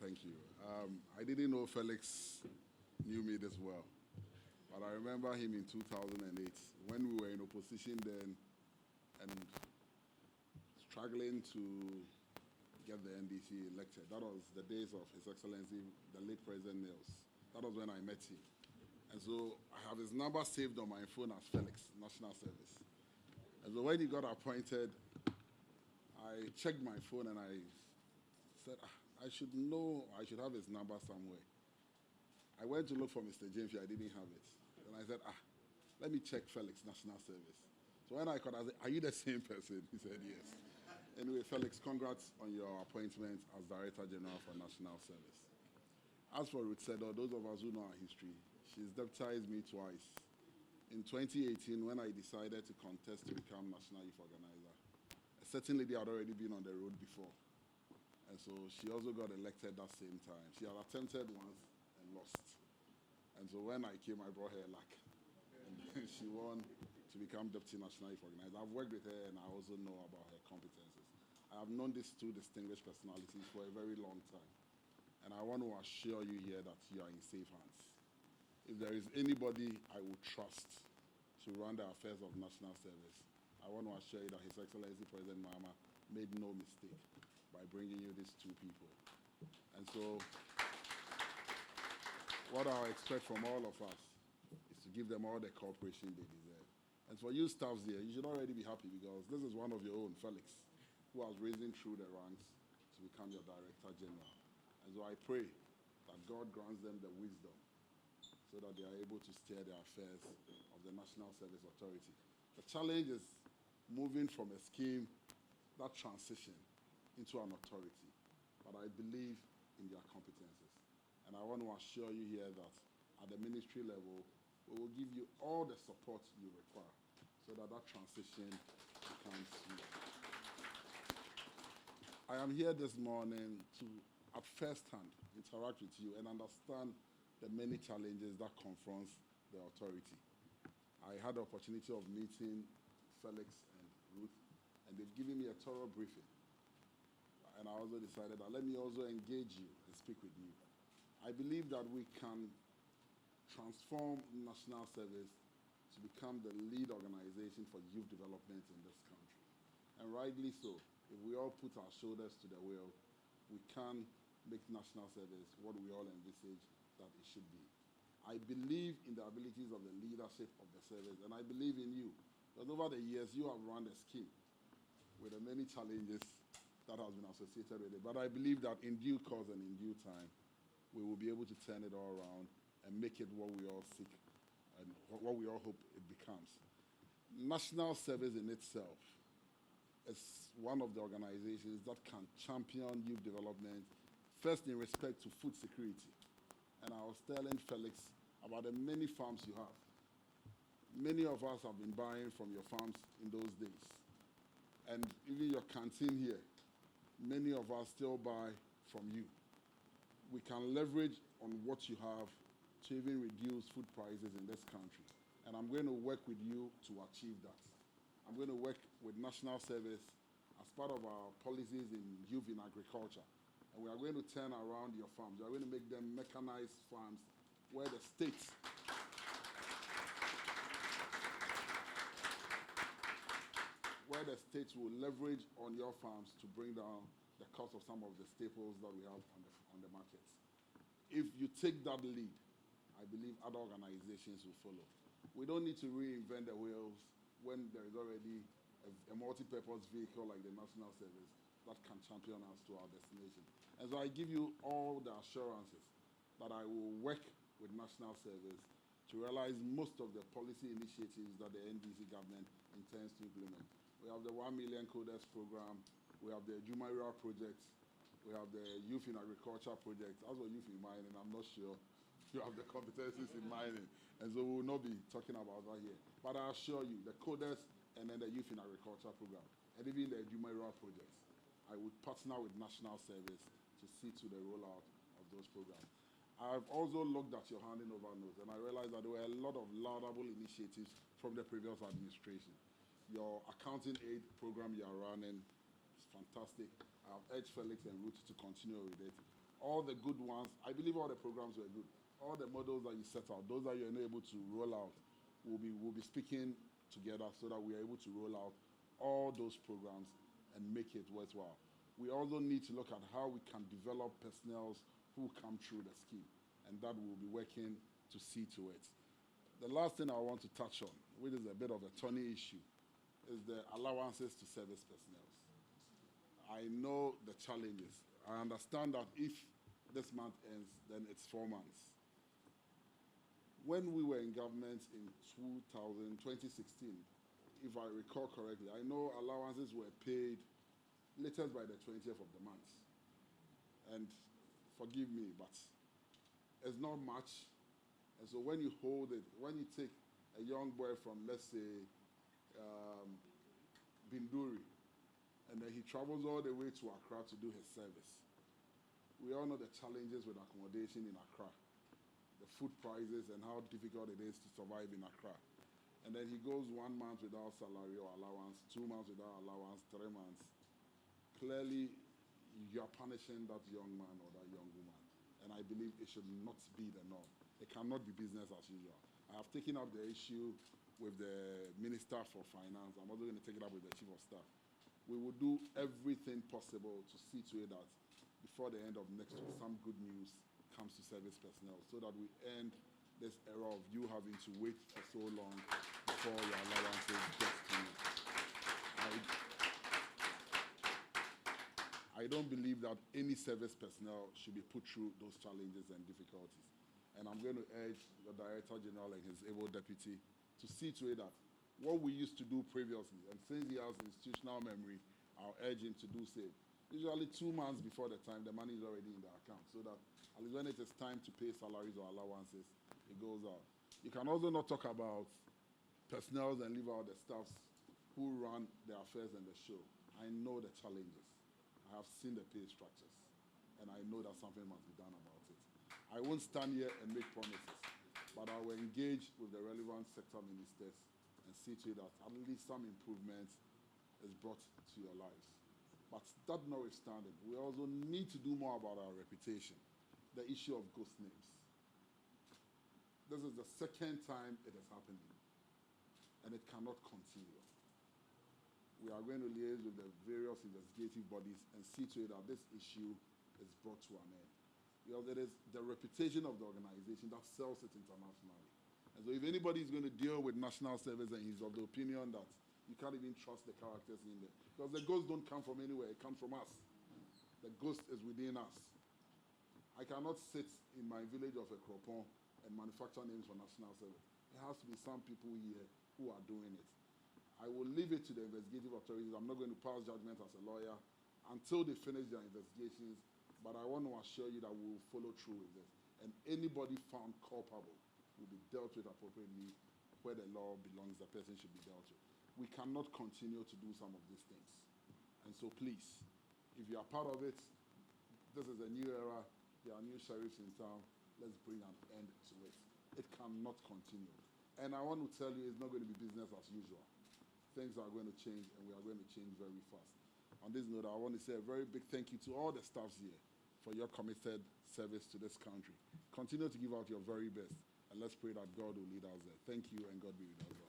Thank you. I didn't know Felix knew me this well, but I remember him in 2008 when we were in opposition then and struggling to get the NDC elected. That was the days of His Excellency, the late President Mills. That was when I met him. And so I have his number saved on my phone as Felix, National Service. And so when he got appointed, I checked my phone and I said, I should have his number somewhere. I went to look for Mr. James, I didn't have it. And I said, let me check Felix, National Service. So when I called, I said, are you the same person? He said, yes. Anyway, Felix, congrats on your appointment as Director General for National Service. As for Ruth Sedo, those of us who know our history, she's deputized me twice. In 2018, when I decided to contest to become National Youth Organizer, a certain lady had already been on the road before. And so she also got elected that same time. She had attempted once and lost. And so when I came, I brought her luck. And she won to become Deputy National Youth Organizer. I've worked with her and I also know about her competences. I have known these two distinguished personalities for a very long time. And I want to assure you here that you are in safe hands. If there is anybody I would trust to run the affairs of National Service, I want to assure you that His Excellency President Mahama made no mistake by bringing you these two people. And so what I expect from all of us is to give them all the cooperation they deserve. And for you staffs here, you should already be happy because this is one of your own, Felix, who has risen through the ranks to become your Director General. And so I pray that God grants them the wisdom so that they are able to steer the affairs of the National Service Authority. The challenge is moving from a scheme, that transition, into an authority. But I believe in their competences. And I want to assure you here that at the ministry level, we will give you all the support you require so that that transition becomes smooth. I am here this morning to, at first hand, interact with you and understand the many challenges that confront the authority. I had the opportunity of meeting Felix and Ruth, and they've given me a thorough briefing. And I also decided that let me also engage you and speak with you. I believe that we can transform National Service to become the lead organization for youth development in this country. And rightly so, if we all put our shoulders to the wheel, we can make National Service what we all envisage that it should be. I believe in the abilities of the leadership of the service, and I believe in you. Because over the years, you have run a scheme with the many challenges that has been associated with it. But I believe that in due course and in due time, we will be able to turn it all around and make it what we all seek and what we all hope it becomes. National Service in itself is one of the organizations that can champion youth development, first in respect to food security. And I was telling Felix about the many farms you have. Many of us have been buying from your farms in those days. And even your canteen here, many of us still buy from you. We can leverage on what you have to even reduce food prices in this country. And I'm going to work with you to achieve that. I'm going to work with National Service as part of our policies in youth in agriculture. And we are going to turn around your farms. We are going to make them mechanized farms where the state will leverage on your farms to bring down the cost of some of the staples that we have on the markets. If you take that lead, I believe other organizations will follow. We don't need to reinvent the wheels when there is already a multi-purpose vehicle like the National Service that can champion us to our destination. And so I give you all the assurances that I will work with National Service to realize most of the policy initiatives that the NDC government intends to implement. We have the 1 million coders program, we have the Jumaira project, we have the youth in agriculture project. As for youth in mining, I'm not sure you have the competencies in mining, and so we will not be talking about that here. But I assure you, the coders and then the youth in agriculture program, and even the Jumaira projects, I would partner with National Service to see to the rollout of those programs. I've also looked at your handing over notes, and I realized that there were a lot of laudable initiatives from the previous administration. Your accounting aid program you are running is fantastic. I've urged Felix and Ruth to continue with it. All the good ones, I believe all the programs were good. All the models that you set out, those that you're not able to roll out, we'll be speaking together so that we are able to roll out all those programs and make it worthwhile. We also need to look at how we can develop personnel who come through the scheme, and that we'll be working to see to it. The last thing I want to touch on, which is a bit of a thorny issue, is the allowances to service personnel. I know the challenges. I understand that if this month ends, then it's 4 months. When we were in government in 2016, if I recall correctly, I know allowances were paid latest by the 20th of the month. And forgive me, but it's not much. And so when you hold it, when you take a young boy from, let's say, Binduri, and then he travels all the way to Accra to do his service. We all know the challenges with accommodation in Accra, the food prices and how difficult it is to survive in Accra. And then he goes 1 month without salary or allowance, 2 months without allowance, 3 months. Clearly, you're punishing that young man or that young woman. And I believe it should not be the norm. It cannot be business as usual. I have taken up the issue with the Minister for Finance. I'm also going to take it up with the Chief of Staff. We will do everything possible to see to it that before the end of next week, some good news comes to service personnel so that we end this era of you having to wait for so long before your allowances get to you. I don't believe that any service personnel should be put through those challenges and difficulties. And I'm going to urge the Director General and his able deputy to see to it that what we used to do previously, and since he has institutional memory, I'll urge him to do so. Usually 2 months before the time, the money is already in the account, so that at least when it is time to pay salaries or allowances, it goes out. You can also not talk about personnel and leave out the staffs who run the affairs and the show. I know the challenges. I have seen the pay structures, and I know that something must be done about it. I won't stand here and make promises, but I will engage with the relevant sector ministers and see to it that at least some improvement is brought to your lives. But that notwithstanding, we also need to do more about our reputation, the issue of ghost names. This is the second time it is happening, and it cannot continue. We are going to liaise with the various investigative bodies and see to it that this issue is brought to an end. Because it is the reputation of the organization that sells it internationally. And so if anybody is going to deal with national service and he's of the opinion that you can't even trust the characters in there, because the ghosts don't come from anywhere, it comes from us. The ghost is within us. I cannot sit in my village of Ekropon and manufacture names for national service. There has to be some people here who are doing it. I will leave it to the investigative authorities. I'm not going to pass judgment as a lawyer until they finish their investigations, but I want to assure you that we will follow through with this. And anybody found culpable will be dealt with appropriately where the law belongs, the person should be dealt with. We cannot continue to do some of these things. And so please, if you are part of it, this is a new era, there are new sheriffs in town, let's bring an end to it. It cannot continue. And I want to tell you, it's not going to be business as usual. Things are going to change, and we are going to change very fast. On this note, I want to say a very big thank you to all the staffs here for your committed service to this country. Continue to give out your very best, and let's pray that God will lead us there. Thank you, and God be with us.